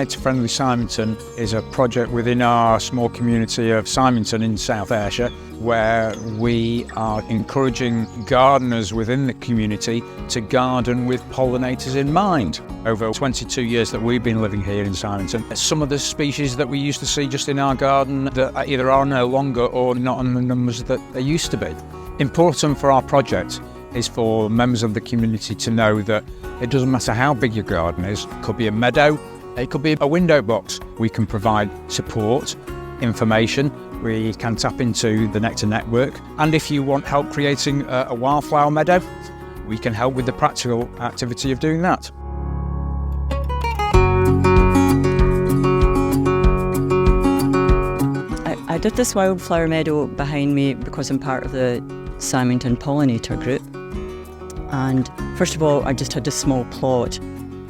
Pollinator Friendly Symington is a project within our small community of Symington in South Ayrshire, where we are encouraging gardeners within the community to garden with pollinators in mind. Over 22 years that we've been living here in Symington, some of the species that we used to see just in our garden that either are no longer or not in the numbers that they used to be. Important for our project is for members of the community to know that it doesn't matter how big your garden is. It could be a meadow, it could be a window box. We can provide support, information, we can tap into the Nectar network, and if you want help creating a wildflower meadow, we can help with the practical activity of doing that. I did this wildflower meadow behind me because I'm part of the Symington Pollinator group. And first of all, I just had a small plot,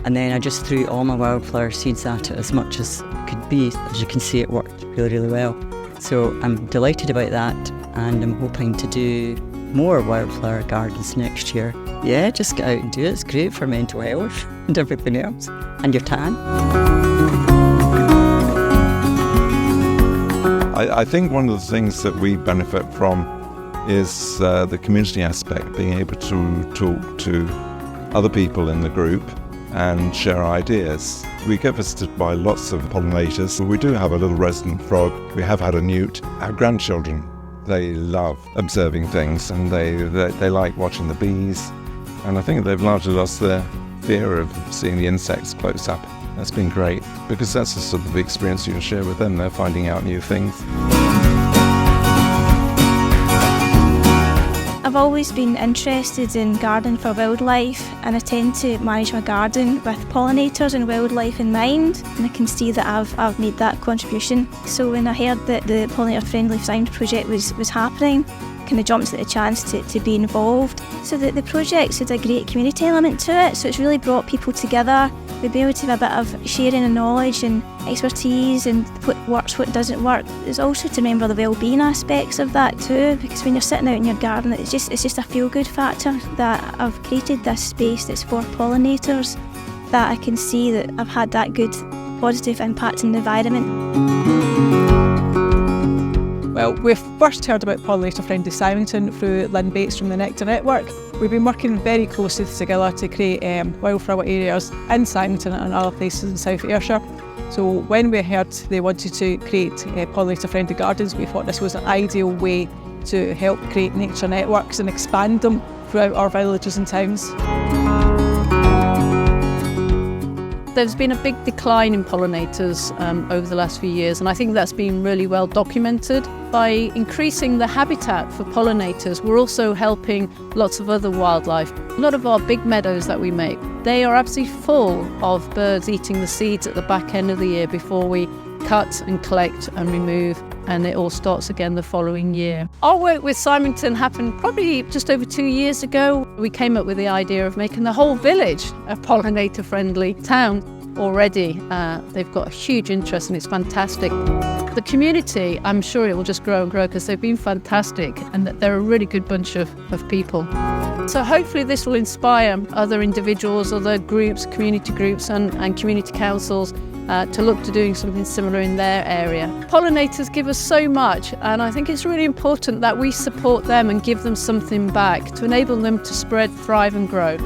and then I just threw all my wildflower seeds at it as much as it could be. As you can see, it worked really, really well. So I'm delighted about that, and I'm hoping to do more wildflower gardens next year. Yeah, just get out and do it. It's great for mental health and everything else, and your tan. I think one of the things that we benefit from is the community aspect, being able to talk to other people in the group and share ideas. We get visited by lots of pollinators. We do have a little resident frog. We have had a newt. Our grandchildren, they love observing things, and they like watching the bees. And I think they've largely lost their fear of seeing the insects close up. That's been great, because that's the sort of experience you can share with them. They're finding out new things. I've always been interested in gardening for wildlife, and I tend to manage my garden with pollinators and wildlife in mind, and I can see that I've made that contribution. So when I heard that the Pollinator Friendly Symington project was happening, I kind of jumped at the chance to be involved. So the project's had a great community element to it, so it's really brought people together. We've been able to have a bit of sharing of knowledge and expertise and what works, what doesn't work. It's also to remember the well-being aspects of that too, because when you're sitting out in your garden, it's just a feel-good factor that I've created this space that's for pollinators, that I can see that I've had that good positive impact on the environment. Well, we first heard about Pollinator Friendly Symington through Lynn Bates from the Nectar network. We've been working very closely together to create wildflower areas in Symington and other places in South Ayrshire. So when we heard they wanted to create Pollinator Friendly Gardens, we thought this was an ideal way to help create nature networks and expand them throughout our villages and towns. There's been a big decline in pollinators over the last few years, and I think that's been really well documented. By increasing the habitat for pollinators, we're also helping lots of other wildlife. A lot of our big meadows that we make, they are absolutely full of birds eating the seeds at the back end of the year before we cut and collect and remove, and it all starts again the following year. Our work with Symington happened probably just over 2 years ago. We came up with the idea of making the whole village a pollinator-friendly town. Already they've got a huge interest, and it's fantastic. The community, I'm sure it will just grow and grow, because they've been fantastic, and they're a really good bunch of people. So hopefully this will inspire other individuals, other groups, community groups and community councils to look to doing something similar in their area. Pollinators give us so much, and I think it's really important that we support them and give them something back to enable them to spread, thrive and grow.